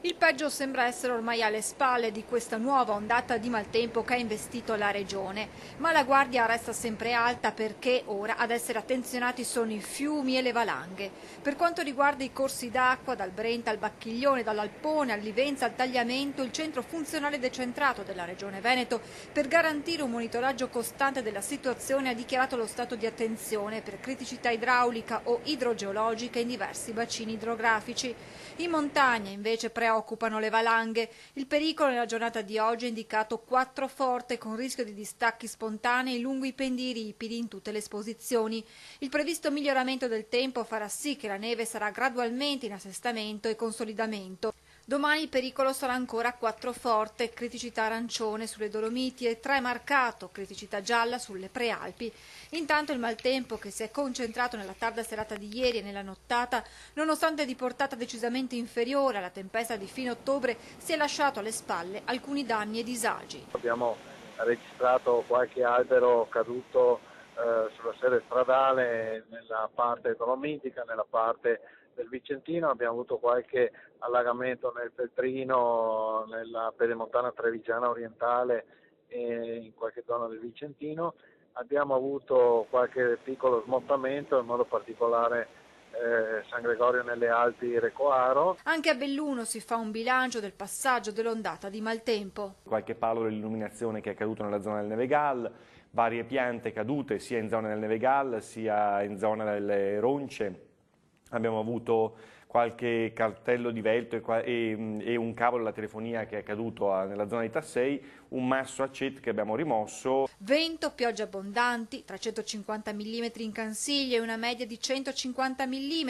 Il peggio sembra essere ormai alle spalle di questa nuova ondata di maltempo che ha investito la regione, ma la guardia resta sempre alta perché ora ad essere attenzionati sono i fiumi e le valanghe. Per quanto riguarda i corsi d'acqua, dal Brenta al Bacchiglione, dall'Alpone al Livenza al Tagliamento, il centro funzionale decentrato della regione Veneto, per garantire un monitoraggio costante della situazione, ha dichiarato lo stato di attenzione per criticità idraulica o idrogeologica in diversi bacini idrografici. In montagna invece preoccupano le valanghe. Il pericolo nella giornata di oggi è indicato 4 forte con rischio di distacchi spontanei lungo i pendii ripidi in tutte le esposizioni. Il previsto miglioramento del tempo farà sì che la neve sarà gradualmente in assestamento e consolidamento. Domani il pericolo sarà ancora 4 forte, criticità arancione sulle Dolomiti e 3 marcato, criticità gialla sulle Prealpi. Intanto il maltempo, che si è concentrato nella tarda serata di ieri e nella nottata, nonostante di portata decisamente inferiore alla tempesta di fine ottobre, si è lasciato alle spalle alcuni danni e disagi. Abbiamo registrato qualche albero caduto sulla sede stradale nella parte dolomitica, nella parte del Vicentino, abbiamo avuto qualche allagamento nel Feltrino, nella pedemontana trevigiana orientale e in qualche zona del Vicentino. Abbiamo avuto qualche piccolo smottamento, in modo particolare San Gregorio nelle Alpi Recoaro. Anche a Belluno si fa un bilancio del passaggio dell'ondata di maltempo. Qualche palo dell'illuminazione che è caduto nella zona del Nevegal, varie piante cadute sia in zona del Nevegal sia in zona delle Ronce. Abbiamo avuto qualche cartello di velto e un cavo della telefonia che è caduto nella zona di Tassei, un masso a CET che abbiamo rimosso. Vento, piogge abbondanti, 350 mm in Cansiglia e una media di 150 mm,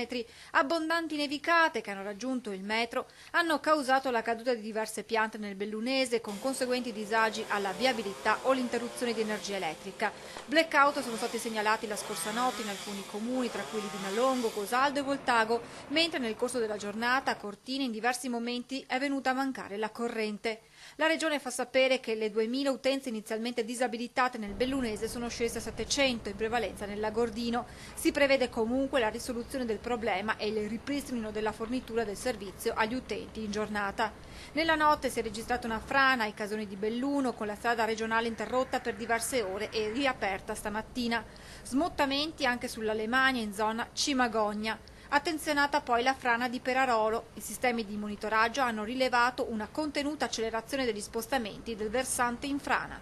abbondanti nevicate che hanno raggiunto il metro, hanno causato la caduta di diverse piante nel Bellunese con conseguenti disagi alla viabilità o l'interruzione di energia elettrica. Blackout sono stati segnalati la scorsa notte in alcuni comuni, tra quelli di Nalongo, Gosaldo e Voltago, mentre nel corso della giornata a Cortina in diversi momenti è venuta a mancare la corrente. La Regione fa sapere che le 2000 utenze inizialmente disabilitate nel Bellunese sono scese a 700, in prevalenza nel Lagordino. Si prevede comunque la risoluzione del problema e il ripristino della fornitura del servizio agli utenti in giornata. Nella notte si è registrata una frana ai Casoni di Belluno, con la strada regionale interrotta per diverse ore e riaperta stamattina. Smottamenti anche sulla Lemagna in zona Cimagogna. Attenzionata poi la frana di Perarolo. I sistemi di monitoraggio hanno rilevato una contenuta accelerazione degli spostamenti del versante in frana.